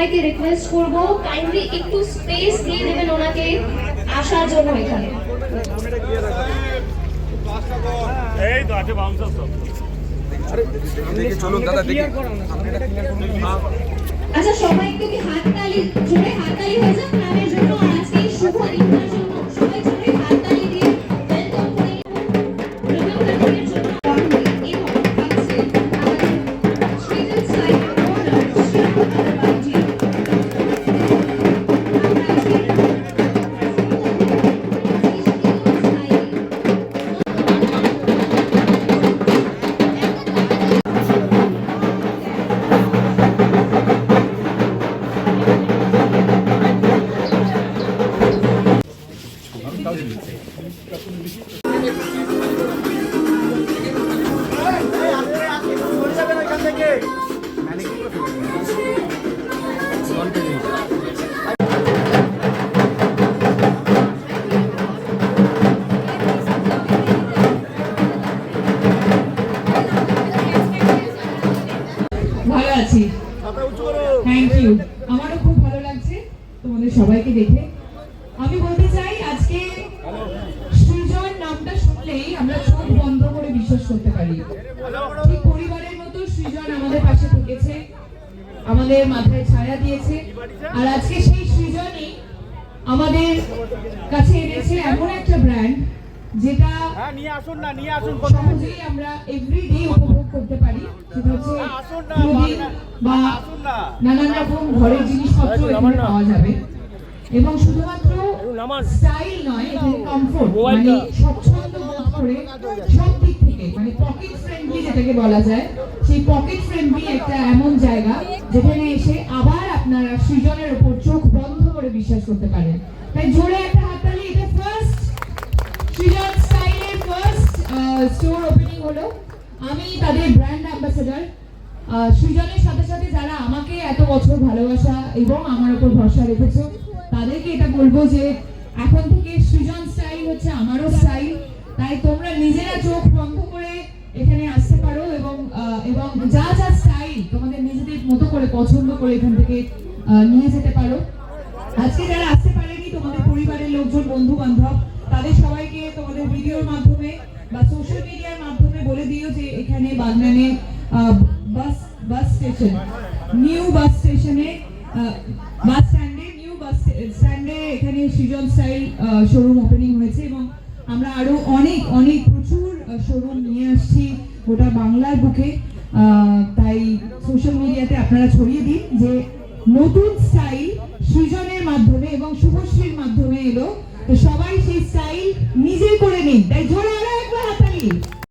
সবাইকে রিকোয়েস্ট করব কাইন্ডলি একটু স্পেস দিয়ে দেবেন ওনাকে আসার জন্য এখানে। এই তো আছে বাউন্সার সব। আরে দেখে চলুন দাদা দেখে। আচ্ছা সবাই একটু কি হাততালি, জোরে হাততালি হয়ে যাক নামের জন্য আর আজকে এই শুভ দিনটার জন্য সবাই জোরে হাততালি দিয়ে ওয়েলকাম করে রিমেম্বারের জন্য এবং আছে আমাদের সৃজন সাইড ওনার শিল্পকলা বাড়ি। ভালো আছি, থ্যাংক ইউ। আমারও খুব ভালো লাগছে তোমাদের সবাইকে দেখে। আমি বলতে চাই আজকে সৃজন নামটা শুনলেই আমরা চোখ বন্ধ করে বিশ্বাস করতে পারি। ঠিক পরিবারের মতো সৃজন আমাদের পাশে থেকেছে, আমাদের মাথায় ছায়া দিয়েছে, আর আজকে সেই সৃজনই আমাদের কাছে এনেছে এমন একটা ব্র্যান্ড যেটা সহজেই আমরা এভরিডে উপভোগ করতে পারি। সেটা হচ্ছে ক্লোদিং বা নানান রকম ঘরের জিনিসপত্র এখানে পাওয়া যাবে। এবং শুধুমাত্র স্টাইল নয়, এখানে কমফোর্ট মানে স্বচ্ছন্দ বোধ করে সব দিক থেকে, মানে পকেট ফ্রেন্ডলি যেটাকে বলা যায়, সেই পকেট ফ্রেন্ডলি একটা এমন জায়গা যেখানে এসে আবার আপনারা সৃজনের উপর চোখ বন্ধ করে বিশ্বাস করতে পারেন। তাই জোরে একটা হাততালি। এটা ফার্স্ট সৃজন স্টাইলের ফার্স্ট স্টোর ওপেনিং হলো। আমি তাদের ব্র্যান্ড অ্যাম্বাসেডর। সৃজনের সাথে সাথে যারা আমাকে এত বছর ভালোবাসা এবং আমার উপর ভরসা রেখেছো তাদেরকে এটা বলবো যে এখন থেকে সৃজন স্টাইল হচ্ছে আমারও স্টাইল। তাই তোমরা নিজেরা চোখ বন্ধ করে এখানে আসতে পারো এবং এবং যা যা স্টাইল তোমাদের নিজেদের মতো করে পছন্দ করে এখান থেকে নিয়ে যেতে পারো। আজকে যারা আসতে পারেনি, তোমাদের পরিবারের লোকজন, বন্ধু বান্ধব, তাদের সবাইকে তোমাদের ভিডিওর মাধ্যমে বা সোশ্যাল মিডিয়ার মাধ্যমে বলে দিও যে এখানে বাগনানে বাস স্টেশন, নিউ বাস স্টেশনে, বাস স্ট্যান্ডে, নিউ বাস স্ট্যান্ডে এখানে সৃজন স্টাইল শোরুম ওপেনিং হয়েছে এবং আমরা আরো অনেক অনেক প্রচুর শোরুম নিয়ে আসছি গোটা বাংলার বুকে। তাই সোশ্যাল মিডিয়াতে আপনারা ছড়িয়ে দিন যে নতুন স্টাইল সৃজনের মাধ্যমে এবং শুভশ্রীর মাধ্যমে এলো। তো সবাই সেই স্টাইল নিজে করে নিন। তাই জোরে আরো একবার হাততালি।